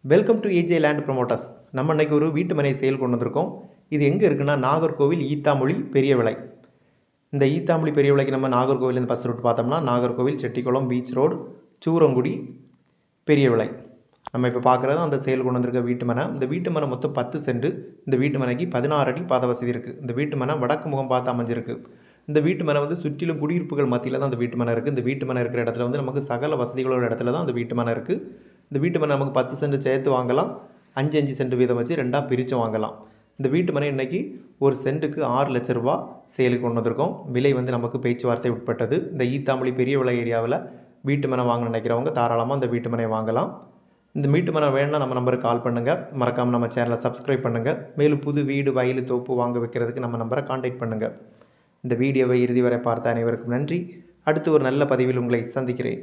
Welcome to AJ land promoters. நம்ம இன்றைக்கி ஒரு வீட்டு மனை சேல் கொண்டு வந்திருக்கோம். இது எங்கே இருக்குன்னா நாகர்கோவில் ஈத்தாமொழி பெரிய விலை. இந்த ஈத்தாமொழி பெரிய விலைக்கு நம்ம நாகர்கோவிலேருந்து பஸ் ரூட் பார்த்தோம்னா நாகர்கோவில் செட்டிக்குளம் பீச் ரோடு சூரங்குடி பெரிய விலை. நம்ம இப்போ பார்க்குறது அந்த சேல் கொண்டு வந்திருக்க வீட்டு மனை. இந்த வீட்டு மனை மொத்தம் 10 சென்ட். இந்த வீட்டு மனைக்கு 16 அடி பாத வசதி இருக்குது. இந்த வீட்டு மனை வடக்கு முகம் பார்த்து அமைஞ்சிருக்கு. இந்த வீட்டு மனை வந்து சுற்றிலும் குடியிருப்புகள் மத்தியில் தான் அந்த வீட்டு மனை இருக்குது. இந்த வீட்டு மனை இருக்கிற இடத்துல வந்து நமக்கு சகல வசதிகளோட இடத்துல தான் அந்த வீட்டு மனை இருக்குது. இந்த வீட்டு மனை நமக்கு 10 சென்ட் சேர்த்து வாங்கலாம். 5 சென்ட் வீதம் வச்சு 2ஆக பிரித்து வாங்கலாம். இந்த வீட்டு மனை இன்றைக்கி ஒரு சென்ட்டுக்கு 6 லட்ச ரூபா சேலுக்கு கொண்டு வந்திருக்கோம். விலை வந்து நமக்கு பேச்சுவார்த்தை உட்பட்டது. இந்த ஈத்தாமொழி பெரிய விலை ஏரியாவில் வீட்டு மனை வாங்க நினைக்கிறவங்க தாராளமாக இந்த வீட்டு மனையை வாங்கலாம். இந்த வீட்டு மனை வேணுன்னா நம்ம நம்பருக்கு கால் பண்ணுங்கள். மறக்காமல் நம்ம சேனலை சப்ஸ்கிரைப் பண்ணுங்கள். மேலும் புது வீடு வயல் தோப்பு வாங்க வைக்கிறதுக்கு நம்ம நம்பரை கான்டாக்ட் பண்ணுங்கள். இந்த வீடியோவை இறுதி வரை பார்த்த அனைவருக்கும் நன்றி. அடுத்து ஒரு நல்ல பதிவில் உங்களை சந்திக்கிறேன்.